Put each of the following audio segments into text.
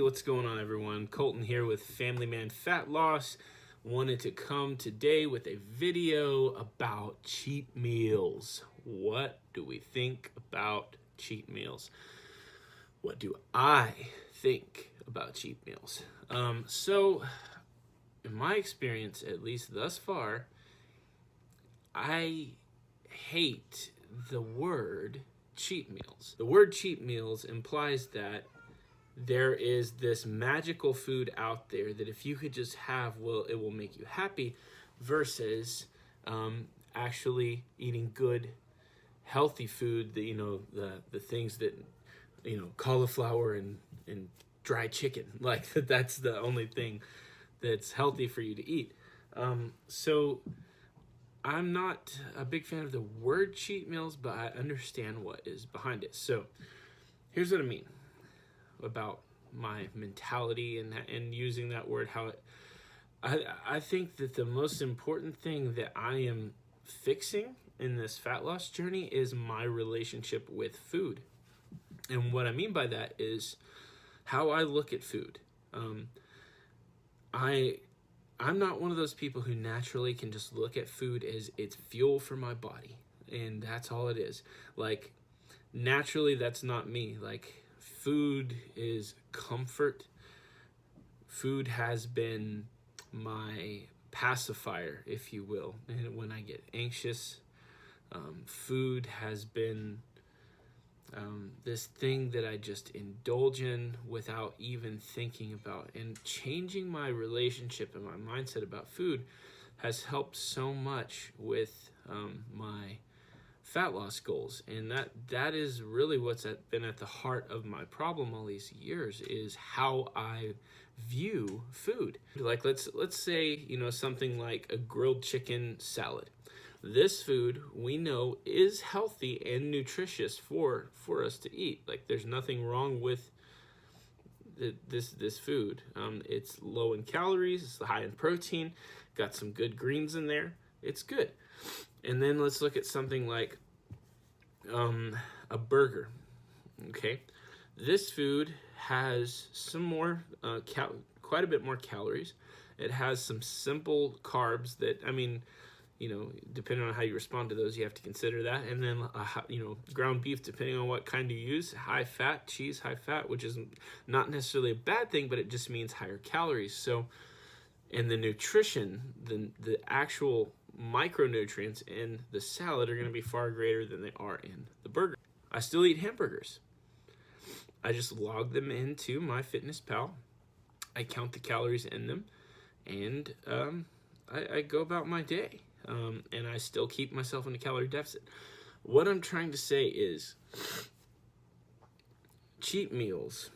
what's going on, everyone? Colton here with Family Man Fat Loss. Wanted to come today with a video about cheat meals. What do we think about cheat meals? What do I think about cheat meals? So, in my experience, at least thus far, I hate the word cheat meals. The word cheat meals implies that there is this magical food out there that if you could just have, well, it will make you happy, versus actually eating good, healthy food. The things that, cauliflower and dried chicken, like that's the only thing that's healthy for you to eat. So I'm not a big fan of the word cheat meals, but I understand what is behind it. So here's what I mean about my mentality and using that word. I think that the most important thing that I am fixing in this fat loss journey is my relationship with food. And what I mean by that is how I look at food. I'm not one of those people who naturally can just look at food as it's fuel for my body, and that's all it is. Like, naturally, that's not me. Like, food is comfort. Food has been my pacifier, if you will. And when I get anxious, food has been this thing that I just indulge in without even thinking about. And changing my relationship and my mindset about food has helped so much with my fat loss goals. And that is really what's been at the heart of my problem all these years, is how I view food. Like, let's say, something like a grilled chicken salad. This food we know is healthy and nutritious for us to eat. Like, there's nothing wrong with this food. It's low in calories, it's high in protein, got some good greens in there. It's good. And then let's look at something like a burger. Okay, this food has some more, quite a bit more calories. It has some simple carbs that, depending on how you respond to those, you have to consider that. And then, ground beef, depending on what kind you use, high fat, cheese, high fat, which is not necessarily a bad thing, but it just means higher calories. So, and the nutrition, the actual micronutrients in the salad are going to be far greater than they are in the burger. I still eat hamburgers. I just log them into MyFitnessPal. I count the calories in them, and I go about my day. And I still keep myself in a calorie deficit. What I'm trying to say is, cheat meals,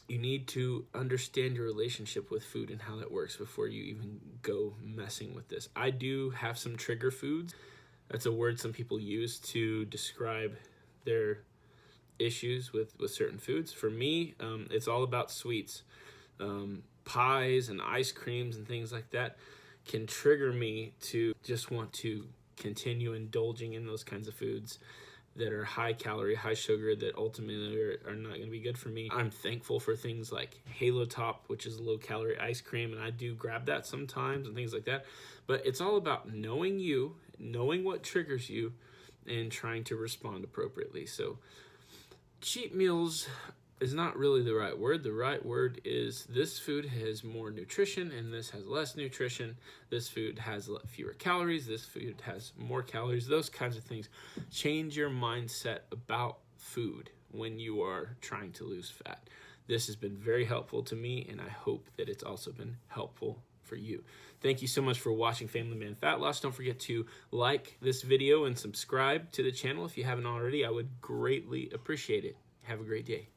you need to understand your relationship with food and how that works before you even go messing with this. I do have some trigger foods. That's a word some people use to describe their issues with certain foods. For me, it's all about sweets. Pies and ice creams and things like that can trigger me to just want to continue indulging in those kinds of foods that are high calorie, high sugar, that ultimately are not going to be good for me. I'm thankful for things like Halo Top, which is low calorie ice cream, and I do grab that sometimes and things like that. But it's all about knowing you, knowing what triggers you, and trying to respond appropriately. So cheat meals is not really the right word. The right word is, this food has more nutrition and this has less nutrition. This food has fewer calories. This food has more calories. Those kinds of things. Change your mindset about food when you are trying to lose fat. This has been very helpful to me, and I hope that it's also been helpful for you. Thank you so much for watching Family Man Fat Loss. Don't forget to like this video and subscribe to the channel if you haven't already. I would greatly appreciate it. Have a great day.